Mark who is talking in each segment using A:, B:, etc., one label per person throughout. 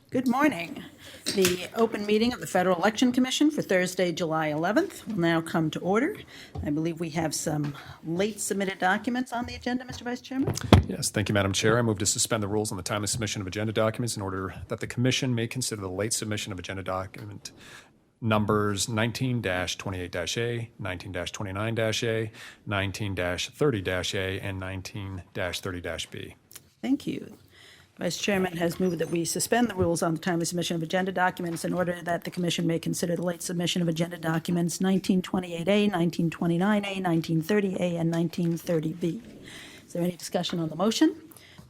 A: Good morning. The open meeting of the Federal Election Commission for Thursday, July 11th will now come to order. I believe we have some late submitted documents on the agenda, Mr. Vice Chairman.
B: Yes, thank you, Madam Chair. I move to suspend the rules on the timely submission of agenda documents in order that the commission may consider the late submission of agenda document numbers 19-28-A, 19-29-A, 19-30-A, and 19-30-B.
A: Thank you. Vice Chairman has moved that we suspend the rules on the timely submission of agenda documents in order that the Commission may consider the late submission of agenda documents 1928A, 1929A, 1930A, and 1930B. Is there any discussion on the motion?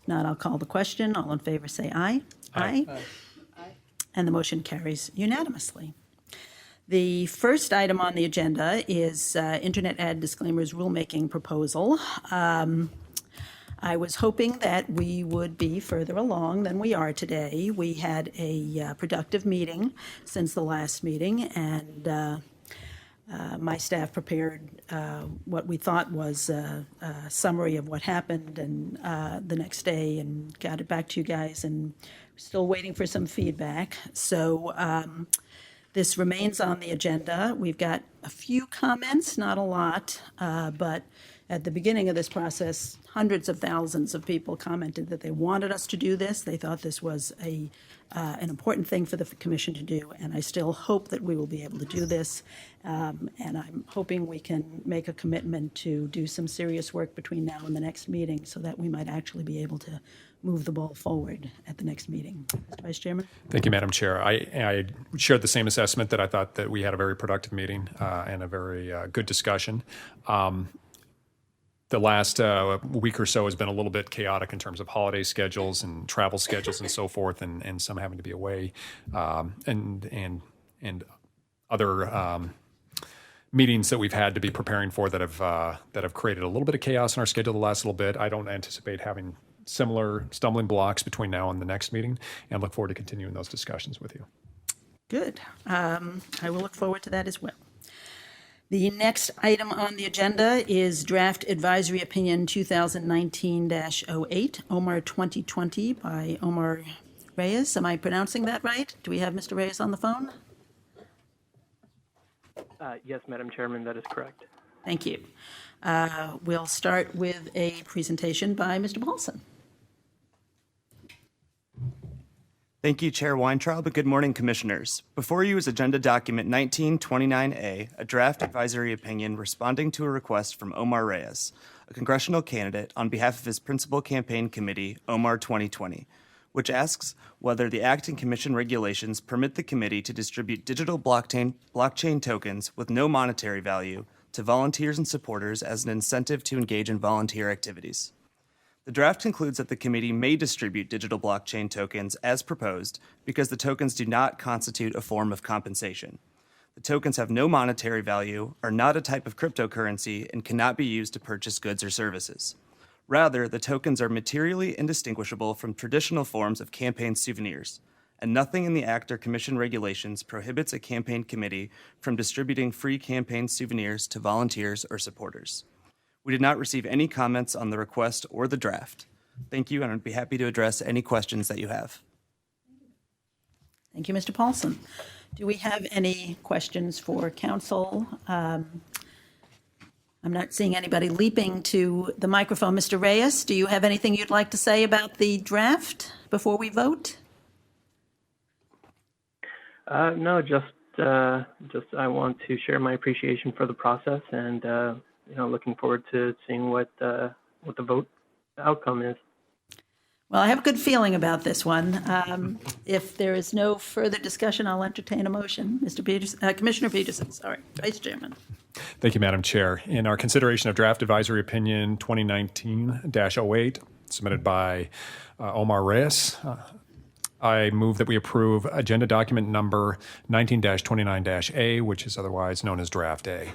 A: If not, I'll call the question. All in favor say aye. Aye. And the motion carries unanimously. The first item on the agenda is Internet Ad Disclaimers Rulemaking Proposal. I was hoping that we would be further along than we are today. We had a productive meeting since the last meeting, and my staff prepared what we thought was a summary of what happened and the next day, and got it back to you guys, and still waiting for some feedback. So this remains on the agenda. We've got a few comments, not a lot, but at the beginning of this process, hundreds of thousands of people commented that they wanted us to do this. They thought this was an important thing for the Commission to do, and I still hope that we will be able to do this. And I'm hoping we can make a commitment to do some serious work between now and the next meeting so that we might actually be able to move the ball forward at the next meeting. Mr. Vice Chairman?
B: Thank you, Madam Chair. I shared the same assessment that I thought that we had a very productive meeting and a very good discussion. The last week or so has been a little bit chaotic in terms of holiday schedules and travel schedules and so forth, and some having to be away, and other meetings that we've had to be preparing for that have created a little bit of chaos in our schedule the last little bit. I don't anticipate having similar stumbling blocks between now and the next meeting, and look forward to continuing those discussions with you.
A: Good. I will look forward to that as well. The next item on the agenda is Draft Advisory Opinion 2019-08, Omar 2020 by Omar Reyes. Am I pronouncing that right? Do we have Mr. Reyes on the phone?
C: Yes, Madam Chairman, that is correct.
A: Thank you. We'll start with a presentation by Mr. Paulson.
D: Thank you, Chair Weintraub, and good morning, Commissioners. Before you is Agenda Document 1929A, a draft advisory opinion responding to a request from Omar Reyes, a congressional candidate on behalf of his principal campaign committee, Omar 2020, which asks whether the Act and Commission regulations permit the committee to distribute digital blockchain tokens with no monetary value to volunteers and supporters as an incentive to engage in volunteer activities. The draft concludes that the committee may distribute digital blockchain tokens as proposed because the tokens do not constitute a form of compensation. The tokens have no monetary value, are not a type of cryptocurrency, and cannot be used to purchase goods or services. Rather, the tokens are materially indistinguishable from traditional forms of campaign souvenirs, and nothing in the Act or Commission regulations prohibits a campaign committee from distributing free campaign souvenirs to volunteers or supporters. We did not receive any comments on the request or the draft. Thank you, and I'd be happy to address any questions that you have.
A: Thank you, Mr. Paulson. Do we have any questions for council? I'm not seeing anybody leaping to the microphone. Mr. Reyes, do you have anything you'd like to say about the draft before we vote?
C: No, just I want to share my appreciation for the process, and looking forward to seeing what the vote outcome is.
A: Well, I have a good feeling about this one. If there is no further discussion, I'll entertain a motion. Commissioner Peterson, Vice Chairman.
B: Thank you, Madam Chair. In our consideration of Draft Advisory Opinion 2019-08, submitted by Omar Reyes, I move that we approve Agenda Document Number 19-29-A, which is otherwise known as Draft A.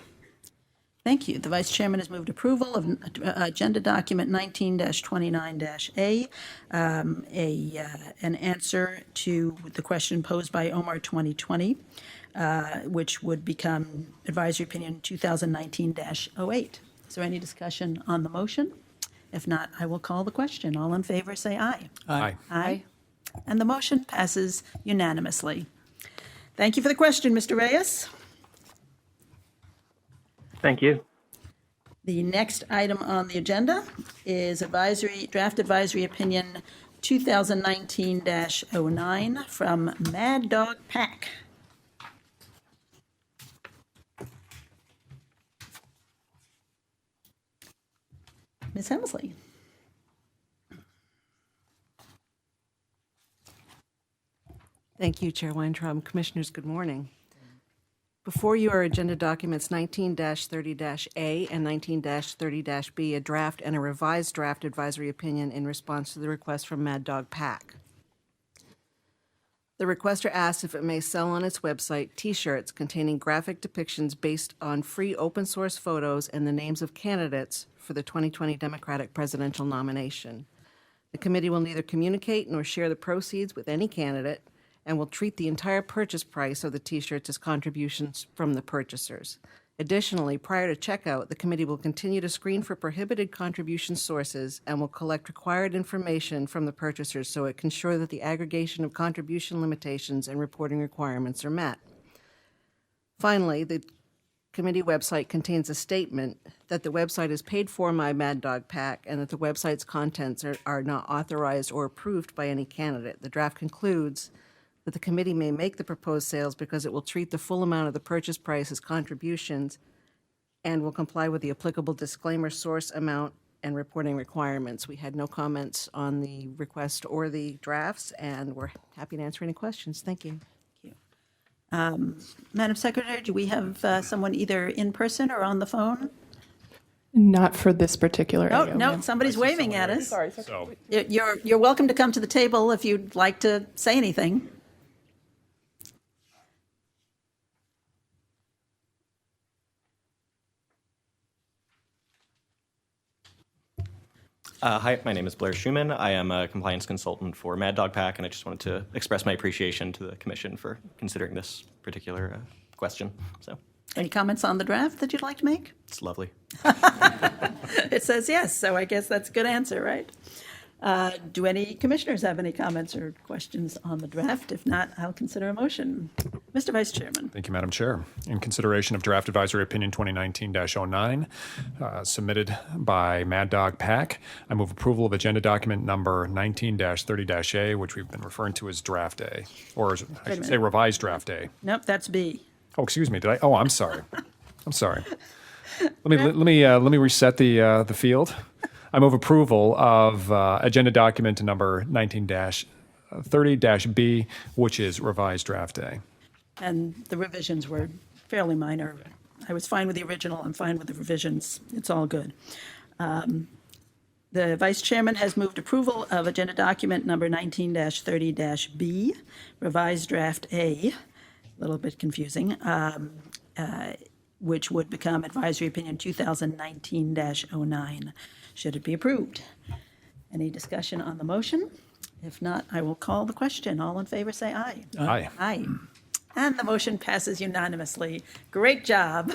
A: Thank you. The Vice Chairman has moved approval of Agenda Document 19-29-A, an answer to the question posed by Omar 2020, which would become Advisory Opinion 2019-08. Is there any discussion on the motion? If not, I will call the question. All in favor, say aye.
B: Aye.
A: Aye. And the motion passes unanimously. Thank you for the question, Mr. Reyes.
C: Thank you.
A: The next item on the agenda is draft advisory opinion 2019-09 from Mad Dog Pack. Ms. Hemsley.
E: Thank you, Chair Weintraub. Commissioners, good morning. Before you are agenda documents 19-30-A and 19-30-B, a draft and a revised draft advisory opinion in response to the request from Mad Dog Pack. The requester asks if it may sell on its website T-shirts containing graphic depictions based on free open source photos and the names of candidates for the 2020 Democratic presidential nomination. The committee will neither communicate nor share the proceeds with any candidate and will treat the entire purchase price of the T-shirts as contributions from the purchasers. Additionally, prior to checkout, the committee will continue to screen for prohibited contribution sources and will collect required information from the purchasers so it can ensure that the aggregation of contribution limitations and reporting requirements are met. Finally, the committee website contains a statement that the website is paid for by Mad Dog Pack and that the website's contents are not authorized or approved by any candidate. The draft concludes that the committee may make the proposed sales because it will treat the full amount of the purchase price as contributions and will comply with the applicable disclaimer, source amount, and reporting requirements. We had no comments on the request or the drafts, and we're happy to answer any questions. Thank you.
A: Madam Secretary, do we have someone either in person or on the phone?
F: Not for this particular
A: Oh,
F: item.
A: no, somebody's waving at us.
B: So,
A: You're welcome to come to the table if you'd like to say anything.
G: Hi, my name is Blair Schumann. I am a compliance consultant for Mad Dog Pack, and I just wanted to express my appreciation to the Commission for considering this particular question. So
A: Any comments on the draft that you'd like to make?
G: it's lovely.
A: It says yes, so I guess that's a good answer, right? Do any commissioners have any comments or questions on the draft? If not, I'll consider a motion. Mr. Vice Chairman.
B: thank you, Madam Chair. In consideration of Draft Advisory Opinion 2019-09, submitted by Mad Dog Pack, I move approval of agenda document number 19-30-A, which we've been referring to as Draft A, or as I should say revised Draft A.
A: Nope, that's B.
B: Oh, excuse me. Did I? Oh, I'm sorry. I'm sorry. Let me reset the field. I move approval of agenda document number 19-30-B, which is revised Draft A.
A: And the revisions were fairly minor. I was fine with the original. I'm fine with the revisions. It's all good. The Vice Chairman has moved approval of agenda document number 19-30-B, revised Draft A, a little bit confusing, which would become Advisory Opinion 2019-09, should it be approved. Any discussion on the motion? If not, I will call the question. All in favor, say aye.
B: Aye.
A: Aye. And the motion passes unanimously. Great job.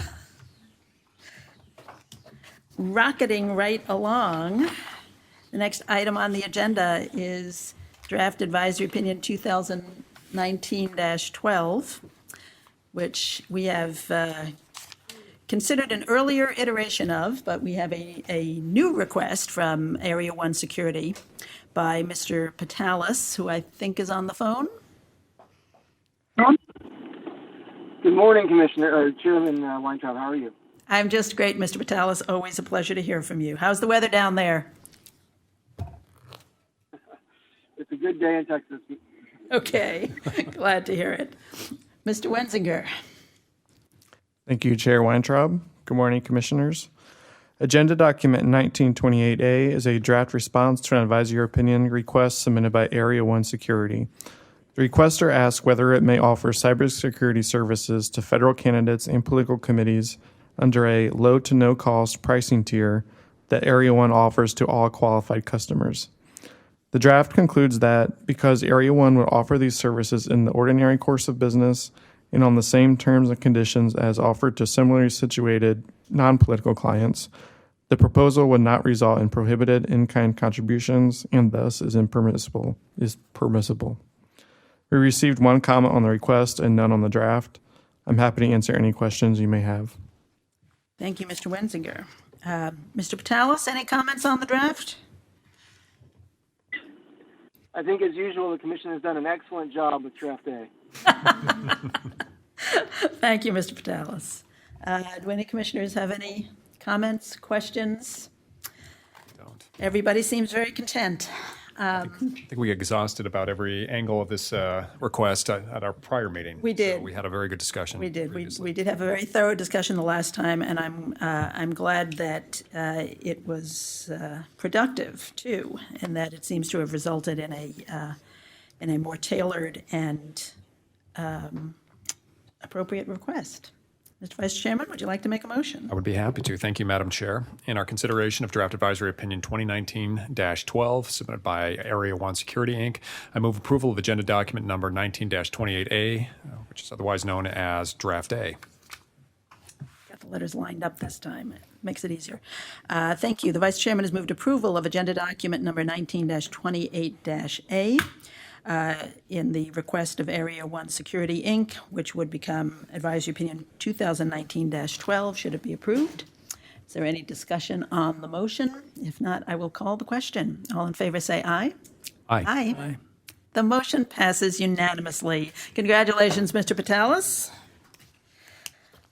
A: Rocketing right along, the next item on the agenda is Draft Advisory Opinion 2019-12, which we have considered an earlier iteration of, but we have a new request from Area 1 Security by Mr. Patalis, who I think is on the phone.
H: Good morning, Chairman Weintraub. How are you?
A: I'm just great, Mr. Patalis. Always a pleasure to hear from you. How's the weather down there?
H: It's a good day in Texas.
A: Okay, glad to hear it. Mr. Wenzinger.
F: Thank you, Chair Weintraub. Good morning, Commissioners. Agenda document 1928A is a draft response to an advisory opinion request submitted by Area 1 Security. The requester asks whether it may offer cybersecurity services to federal candidates and political committees under a low to no cost pricing tier that Area 1 offers to all qualified customers. The draft concludes that because Area 1 would offer these services in the ordinary course of business and on the same terms and conditions as offered to similarly situated non-political clients, The proposal would not result in prohibited in-kind contributions and thus is permissible. We received one comment on the request and none on the draft. I'm happy to answer any questions you may have.
A: Thank you, Mr. Wenzinger. Mr. Patalis, any comments on the draft?
H: I think, as usual, the commission has done an excellent job with draft A.
A: Thank you, Mr. Patalis. Do any commissioners have any comments, questions?
B: Don't.
A: Everybody seems very content.
B: I think we exhausted about every angle of this request at our prior meeting.
A: We did.
B: So we had a very good discussion.
A: We did.
B: previously.
A: We did have a very thorough discussion the last time, and I'm glad that it was productive too, and that it seems to have resulted in a more tailored and appropriate request. Mr. Vice Chairman, would you like to make a motion?
B: I would be happy to. Thank you, Madam Chair. In our consideration of Draft Advisory Opinion 2019-12, submitted by Area 1 Security, Inc., I move approval of Agenda Document Number 19-28A, which is otherwise known as Draft A.
A: Got the letters lined up this time. It makes it easier. Thank you. The Vice Chairman has moved approval of Agenda Document Number 19-28-A. In the request of Area 1 Security, Inc., which would become Advisory Opinion 2019-12, should it be approved. Is there any discussion on the motion? If not, I will call the question. All in favor say aye.
B: Aye.
A: Aye. The motion passes unanimously. Congratulations, Mr. Patalis.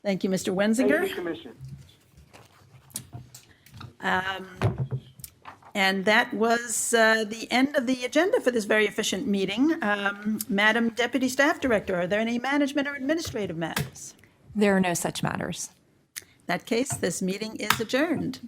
A: Thank you, Mr. Wenzinger.
H: Thank you, Commissioner.
A: And that was the end of the agenda for this very efficient meeting. Madam Deputy Staff Director, are there any management or administrative matters?
I: There are no such matters.
A: In that case, this meeting is adjourned.